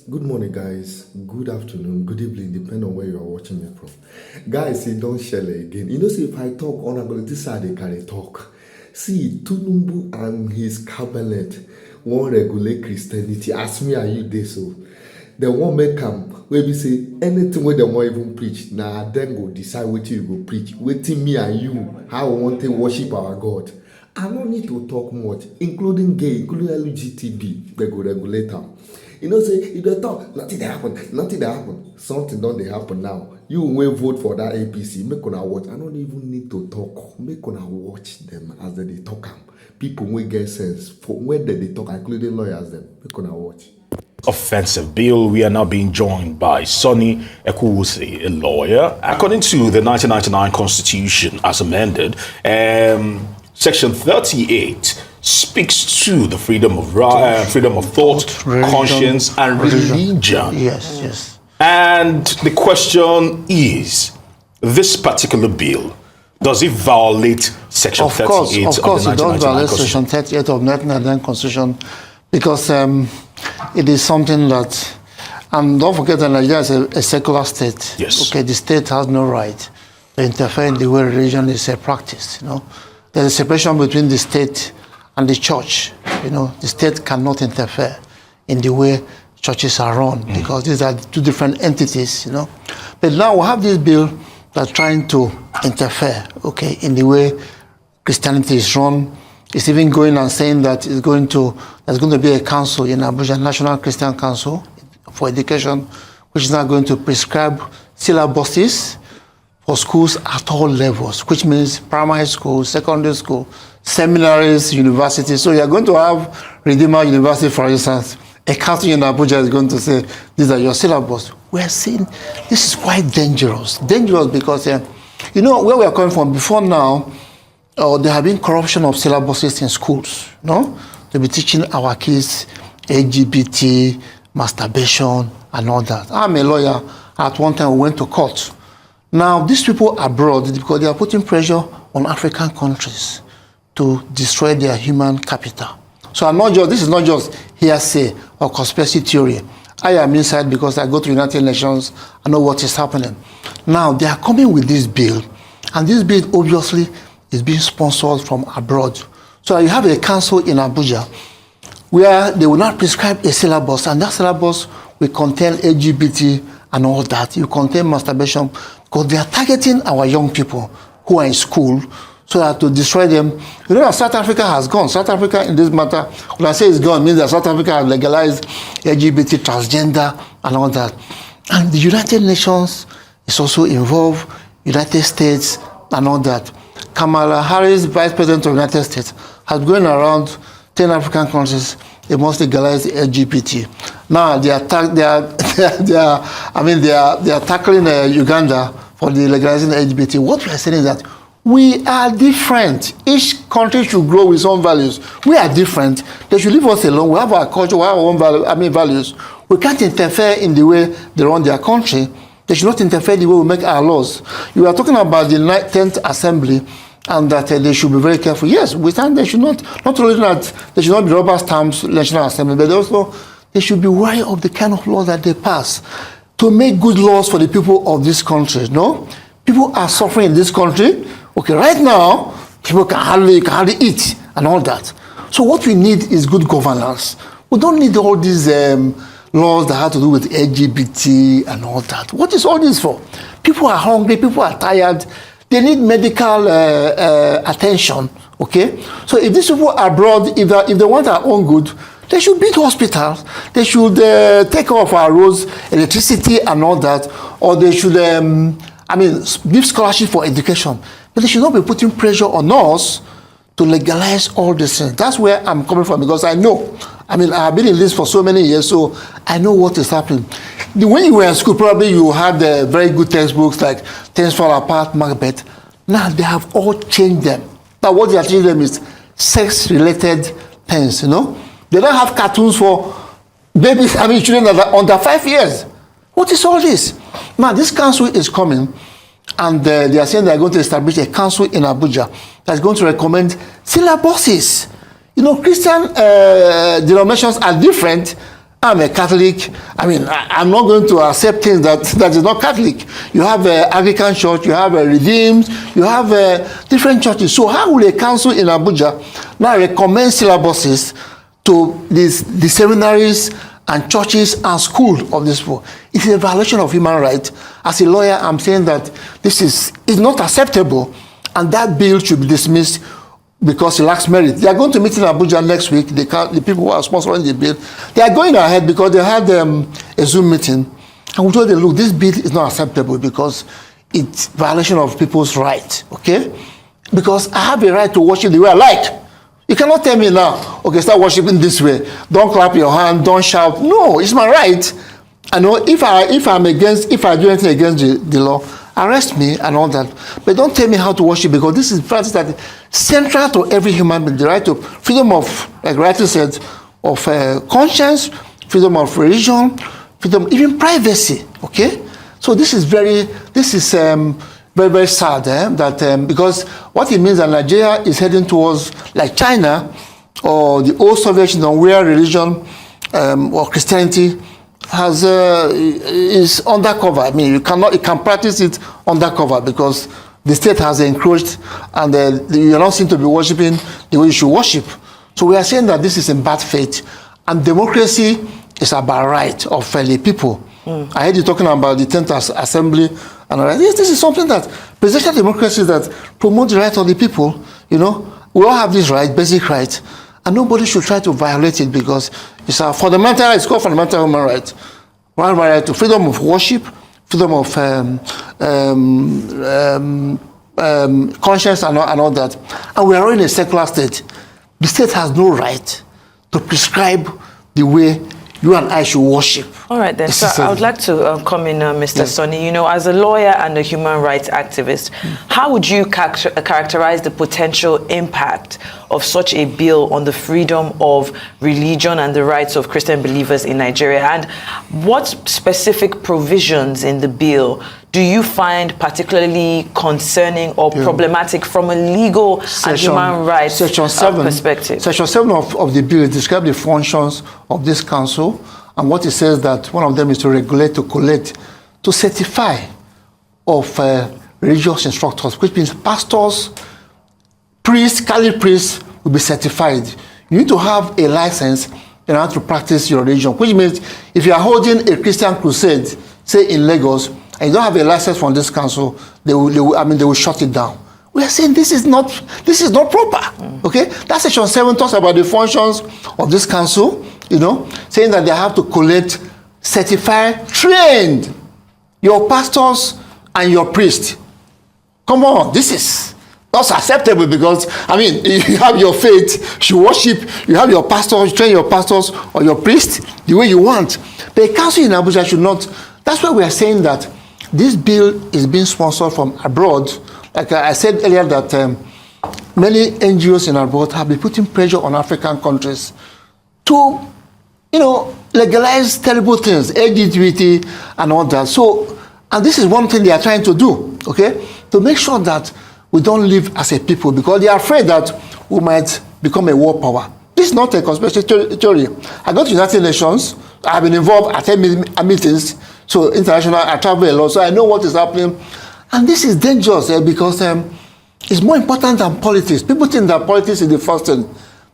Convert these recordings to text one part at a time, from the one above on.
Good morning, guys. Good afternoon, good evening, depending on where you are watching me from. Guys, say don't share again. See, if I talk on I'm this side, they carry talk. See, Tinubu and his cabinet won't regulate Christianity. Ask me, are you there? So they won't make come where we say anything where they won't even preach. Now then go decide what you go preach. Waiting me and you, how we want to worship our God. I don't need to talk much, including gay, including LGTB. They go regulate them. Say if they talk, nothing that happen. Something don't they happen now. You will vote for that APC. Make una watch. I don't even need to talk. Make una watch them as they talk. People will get sense for when they talk, including lawyers. Them make una watch. Offensive bill. We are now being joined by Sonny Ekuwusi, a lawyer. According to the 1999 Constitution, as amended, Section 38 speaks to the freedom of thought, religion, conscience, and religion. Yes. And the question is, this particular bill, does it violate Section 38 of the 1999 Constitution? Of course, it does violate Section 38 of the 1999 Constitution because it is something that, and don't forget that Nigeria is a secular state. Yes. Okay, the state has no right to interfere in the way religion is practiced. There's a separation between the state and the church. The state cannot interfere in the way churches are run because these are two different entities. But now we have this bill that's trying to interfere, in the way Christianity is run. It's even going and saying that there's going to be a council in Abuja, National Christian Council for Education, which is now going to prescribe syllabuses for schools at all levels, which means primary school, secondary school, seminaries, universities. So you're going to have Redeemer University, for instance. A council in Abuja is going to say, these are your syllabus. We're saying this is quite dangerous. Dangerous because, where we are coming from before now, there have been corruption of syllabuses in schools, to be teaching our kids LGBT, masturbation, and all that. I'm a lawyer. At one time, we went to court. Now, these people abroad, because they are putting pressure on African countries to destroy their human capital. So this is not just hearsay or conspiracy theory. I am inside because I go to United Nations, I know what is happening. Now, they are coming with this bill, and this bill obviously is being sponsored from abroad. So you have a council in Abuja where they will not prescribe a syllabus, and that syllabus will contain LGBT and all that. You contain masturbation, because they are targeting our young people who are in school so that to destroy them. That South Africa has gone. South Africa in this matter, when I say it's gone, means that South Africa has legalized LGBT, transgender, and all that. And the United Nations is also involved, United States, and all that. Kamala Harris, Vice President of the United States, has been going around 10 African countries. They must legalize the LGBT. Now they are tackling Uganda for the legalizing the LGBT. What we are saying is that we are different. Each country should grow with its own values. We are different. They should leave us alone. We have our culture. We have our own values. We can't interfere in the way they run their country. They should not interfere in the way we make our laws. You are talking about the 10th Assembly, and that they should be very careful. Yes, we think they should not only that they should not be rubber stamps National Assembly, but also they should be wary of the kind of laws that they pass to make good laws for the people of this country. People are suffering in this country. Okay, right now people can hardly eat and all that. So what we need is good governance. We don't need all these laws that have to do with LGBT and all that. What is all this for? People are hungry. People are tired. They need medical attention, So if these people are abroad, if they want our own good, they should build hospitals. They should take care of our roads, electricity and all that. Or they should, give scholarship for education. But they should not be putting pressure on us to legalize all these things. That's where I'm coming from because I know. I've been in this for so many years, so I know what is happening. When you were in school, probably you had very good textbooks like Things Fall Apart, Macbeth. Now they have all changed them. Now what they are changing them is sex-related things, They don't have cartoons for babies, children that are under 5 years. What is all this? Now this council is coming, and they are saying they are going to establish a council in Abuja that's going to recommend syllabuses. Christian denominations are different, I'm a Catholic. I'm not going to accept things that is not Catholic. You have Anglican church, you have Redeemed, you have different churches. So how will a council in Abuja now recommend syllabuses to the seminaries and churches and schools of this people? It is a violation of human rights. As a lawyer, I'm saying that this is not acceptable, and that bill should be dismissed because it lacks merit. They are going to meet in Abuja next week. The people who are sponsoring the bill, they are going ahead because they had a Zoom meeting, and we told them, look, this bill is not acceptable because it's violation of people's rights, okay? Because I have a right to worship the way I like. You cannot tell me now, okay, start worshiping this way. Don't clap your hand, don't shout. No, it's my right. I know if I do anything against the law, arrest me and all that. But don't tell me how to worship, because this is practice that is central to every human being. The right to freedom of, like rightly said, of conscience, freedom of religion, freedom, even privacy. Okay, so this is very, very sad that because what it means that Nigeria is heading towards like China or the old Soviet Union, where religion or Christianity is undercover. I mean, you can practice it undercover because the state has encroached, and you're not seen to be worshiping the way you should worship. So we are saying that this is in bad faith, and democracy is about right of the people. I heard you talking about the 10th Assembly, and this is something that presidential democracy that promotes the right of the people. You know, we all have this right, basic right, and nobody should try to violate it because it's a fundamental. It's called fundamental human right. One right to freedom of worship, freedom of conscience, and all that. And we are in a secular state. The state has no right to prescribe the way you and I should worship. All right, then. So I would like to come in, Mr. Sonny. You know, as a lawyer and a human rights activist, how would you characterize the potential impact of such a bill on the freedom of religion and the rights of Christian believers in Nigeria? And what specific provisions in the bill do you find particularly concerning or problematic from a legal and human rights perspective? Section 7 of the bill describes the functions of this council, and what it says that one of them is to regulate, to collect, to certify of religious instructors, which means pastors, priests, Catholic priests will be certified. You need to have a license in order to practice your religion, which means if you are holding a Christian crusade, say in Lagos, and you don't have a license from this council, they will shut it down. We are saying this is not proper. Okay, that section 7 talks about the functions of this council. You know, saying that they have to collect, certify, train your pastors and your priests. Come on, this is not acceptable because you have your faith, you worship, you have your pastors, you train your pastors or your priests the way you want. But a council in Abuja should not. That's why we are saying that this bill is being sponsored from abroad. Like I said earlier, that many NGOs in abroad have been putting pressure on African countries to, legalize terrible things, LGBT and all that. So, and this is one thing they are trying to do, okay, to make sure that we don't live as a people, because they are afraid that we might become a world power. This is not a conspiracy theory. I go to United Nations. I've been involved at meetings. So international, I travel a lot, so I know what is happening. And this is dangerous because it's more important than politics. People think that politics is the first thing.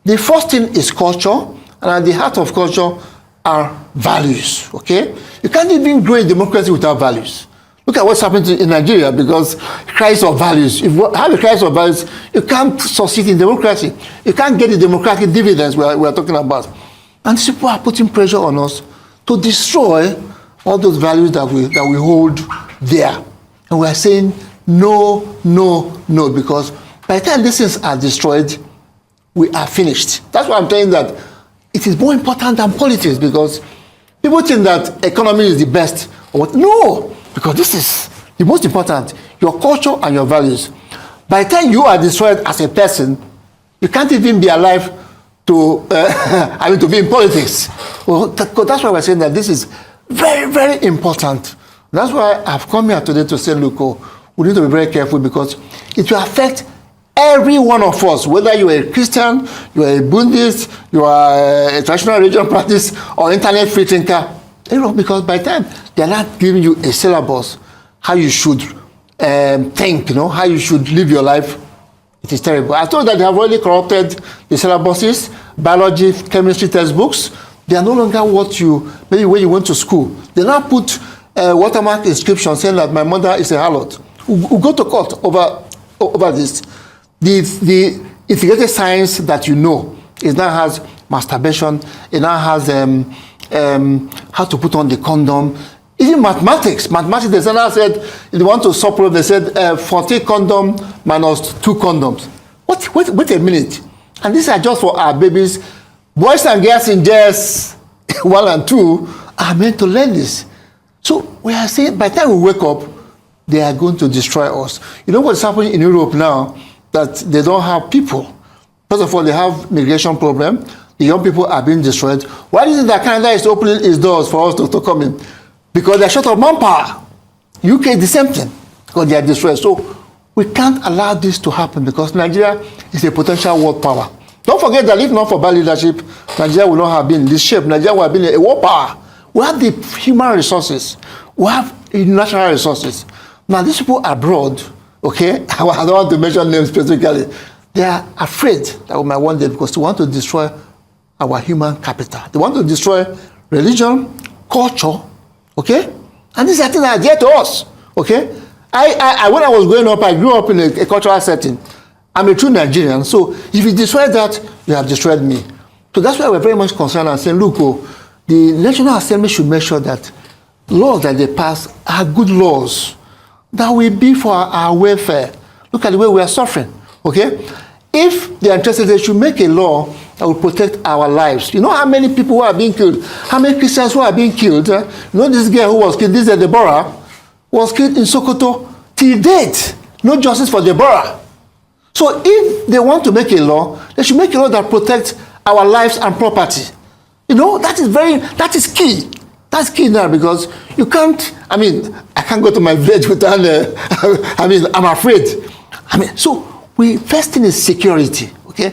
The first thing is culture, and at the heart of culture are values, okay? You can't even grow a democracy without values. Look at what's happening in Nigeria, because crisis of values. If you have a crisis of values, you can't succeed in democracy. You can't get the democratic dividends we are talking about. And these people are putting pressure on us to destroy all those values that we hold there. And we are saying no, no, no, because by the time these things are destroyed, we are finished. That's why I'm saying that it is more important than politics, because people think that economy is the best. No, because this is the most important, your culture and your values. By the time you are destroyed as a person, you can't even be alive to, to be in politics. Well, that's why we're saying that this is very, very important. That's why I've come here today to say, look, we need to be very careful, because it will affect every one of us, whether you are a Christian, you are a Buddhist, you are a traditional religion practice, or internet free thinker, because by the time they are not giving you a syllabus, how you should think, how you should live your life, it is terrible. I told that they have already corrupted the syllabuses, biology, chemistry textbooks. They are no longer what maybe when you went to school. They now put watermark inscription saying that my mother is a harlot. We'll go to court over this. The integrated science that it now has masturbation, it now has how to put on the condom. Even mathematics, the center said, if they want to supplement, they said 40 condom minus 2 condoms. Wait a minute. And these are just for our babies. Boys and girls in JS 1 and 2 are meant to learn this. So we are saying, by the time we wake up, they are going to destroy us. You know what's happening in Europe now? That they don't have people. First of all, they have migration problem. The young people are being destroyed. Why is it that Canada is opening its doors for us to come in? Because they're short of manpower. UK, the same thing, because they are destroyed. So we can't allow this to happen because Nigeria is a potential world power. Don't forget that if not for bad leadership, Nigeria would not have been in this shape. Nigeria would have been a world power. We have the human resources. We have natural resources. Now, these people abroad, okay, I don't want to mention names specifically, they are afraid that we might one day because they want to destroy our human capital. They want to destroy religion, culture, okay? And these are things that are dear to us, okay? I when I was growing up, I grew up in a cultural setting. I'm a true Nigerian, so if you destroy that, you have destroyed me. So that's why we're very much concerned and saying, look, the National Assembly should make sure that laws that they pass are good laws that will be for our welfare. Look at the way we are suffering, okay? If they are interested, they should make a law that will protect our lives. You know how many people who are being killed? How many Christians who are being killed? You know this girl who was killed, this is Deborah, was killed in Sokoto till date. No justice for Deborah. So if they want to make a law, they should make a law that protects our lives and property. That is key. That's key now because you can't, I can't go to my village without, I'm afraid. So first thing is security, okay?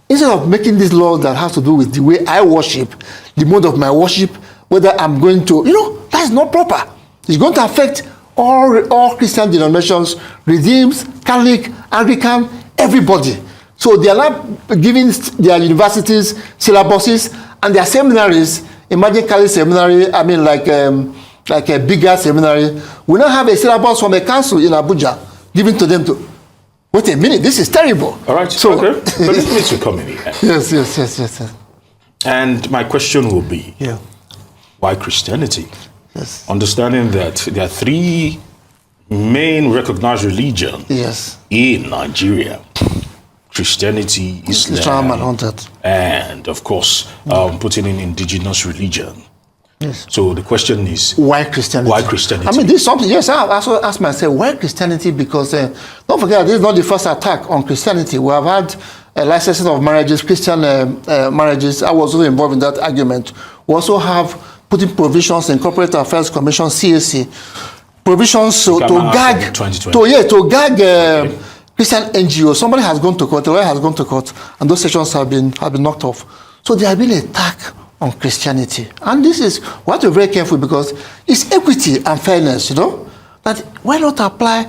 Instead of making this law that has to do with the way I worship, the mode of my worship, whether I'm going to, that is not proper. It's going to affect all Christian denominations, Redeems, Catholic, Anglican, everybody. So they are not giving their universities syllabuses and their seminaries. Imagine Catholic seminary, like a bigger seminary. We now have a syllabus from a council in Abuja given to them to. Wait a minute, this is terrible. All right, so okay. Permit me to come in here. Yes. And my question will be, why Christianity? Yes. Understanding that there are 3 main recognized religions in Nigeria. Christianity, Islam, and of course, putting in indigenous religion. Yes. So the question is, why Christianity? Why Christianity? This is something, yes, I also asked myself, why Christianity? Because don't forget, this is not the first attack on Christianity. We have had licensing of marriages, Christian marriages. I was also involved in that argument. We also have putting provisions in Corporate Affairs Commission, CAC, provisions to gag Christian NGOs. Somebody has gone to court, the lawyer has gone to court, and those sections have been knocked off. So there have been an attack on Christianity. And this is, we have to be very careful because it's equity and fairness, that why not apply,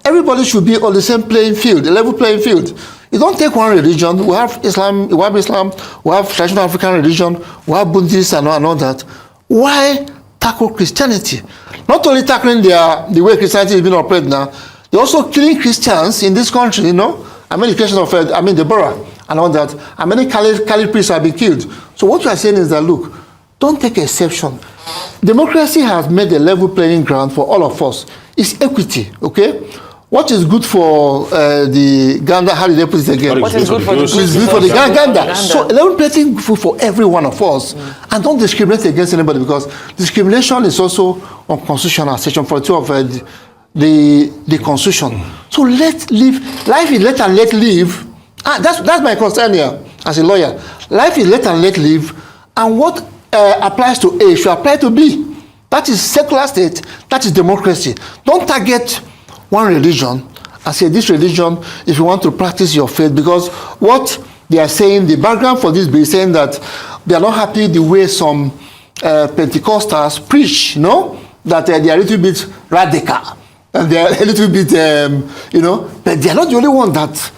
everybody should be on the same playing field, a level playing field. You don't take one religion, we have Islam, we have traditional African religion, we have Buddhists and all that. Why tackle Christianity? Not only tackling the way Christianity is being operated now, they're also killing Christians in this country, the case of, Deborah and all that. And many Catholic priests have been killed. So what you are saying is that, look, don't take exception. Democracy has made a level playing ground for all of us. It's equity, okay? What is good for the Ganda? How did they put it again? What is good for the Ganda? So level playing field for every one of us, and don't discriminate against anybody because discrimination is also unconstitutional. Section 42 of the Constitution. So let live. Life is let and let live. That's my concern here as a lawyer. Life is let and let live, and what applies to A should apply to B. That is secular state. That is democracy. Don't target one religion and say this religion, if you want to practice your faith, because what they are saying, the background for this bill is saying that they are not happy the way some Pentecostals preach, you know, that they are a little bit radical and they are a little bit, you know, but they are not the only one that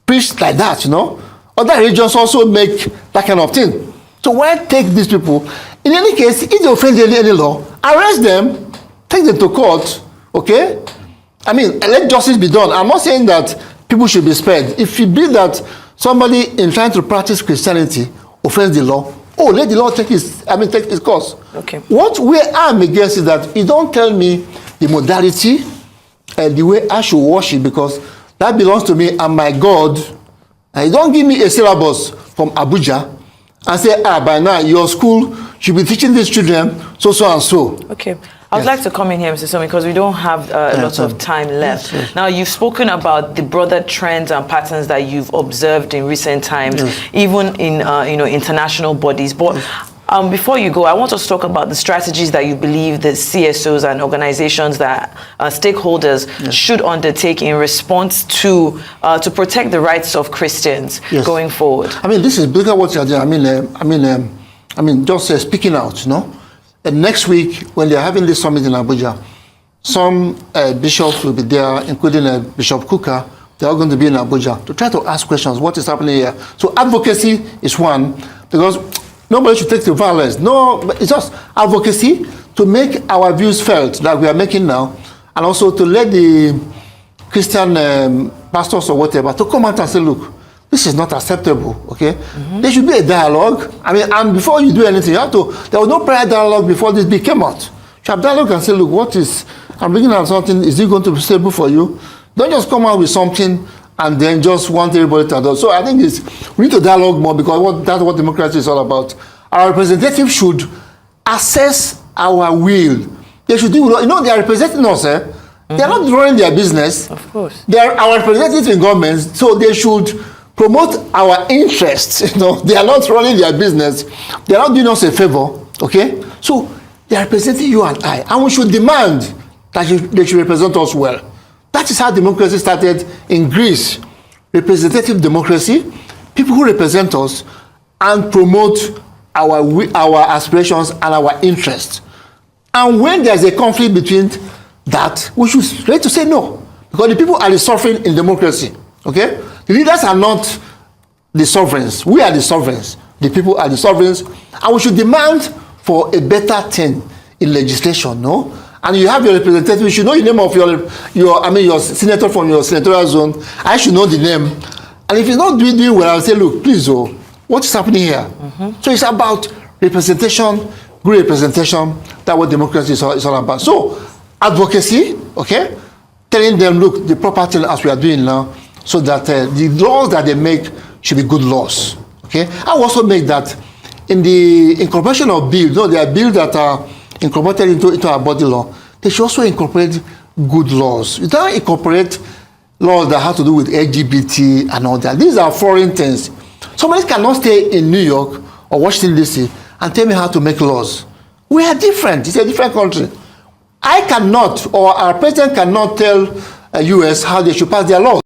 preach like that, you know. Other religions also make that kind of thing. So why take these people? In any case, if they offend any law, arrest them, take them to court, okay? I mean, let justice be done. I'm not saying that people should be spared. If you believe that somebody in trying to practice Christianity offends the law, let the law take its course. Okay. What we am against is that you don't tell me the modality and the way I should worship, because that belongs to me and my God. And you don't give me a syllabus from Abuja and say, by now your school should be teaching these children so and so. Okay. I would like to come in here, Mr. Somi, because we don't have a lot of time left. Yes. Now, you've spoken about the broader trends and patterns that you've observed in recent times, even in international bodies. But before you go, I want us to talk about the strategies that you believe the CSOs and organizations that stakeholders should undertake in response to protect the rights of Christians going forward. I mean, this is bigger what you're doing. I mean, just speaking out, you know. And next week, when they're having this summit in Abuja, some bishops will be there, including Bishop Kuka. They're all going to be in Abuja to try to ask questions, what is happening here. So advocacy is one, because nobody should take to violence. No, it's just advocacy to make our views felt that we are making now, and also to let the Christian pastors or whatever to come out and say, look, this is not acceptable, okay? There should be a dialogue. I mean, and before you do anything, there was no prior dialogue before this bill came out. You have dialogue and say, look, I'm bringing out something, is it going to be stable for you? Don't just come out with something and then just want everybody to adopt. So I think we need to dialogue more, because that's what democracy is all about. Our representatives should assess our will. They should do, they are representing us, They are not running their business. Of course. They are our representatives in government, so they should promote our interests. They are not running their business. They are not doing us a favor, okay? So they are representing you and I, and we should demand that they should represent us well. That is how democracy started in Greece. Representative democracy, people who represent us and promote our aspirations and our interests. And when there's a conflict between that, we should be ready to say no, because the people are the suffering in democracy, okay? The leaders are not the sovereigns. We are the sovereigns. The people are the sovereigns. And we should demand for a better thing in legislation, no? And you have your representative. You should know the name of your senator from your senatorial zone. I should know the name. And if he's not doing well, I'll say, look, please, what is happening here? So it's about representation, good representation. That's what democracy is all about. So advocacy, okay? Telling them, look, the proper thing as we are doing now, so that the laws that they make should be good laws, okay? I will also make that in the incorporation of bills, there are bills that are incorporated into our body law. They should also incorporate good laws. You don't incorporate laws that have to do with LGBT and all that. These are foreign things. Somebody cannot stay in New York or Washington, D.C. and tell me how to make laws. We are different. It's a different country. I cannot, or our president cannot tell U.S. how they should pass their laws.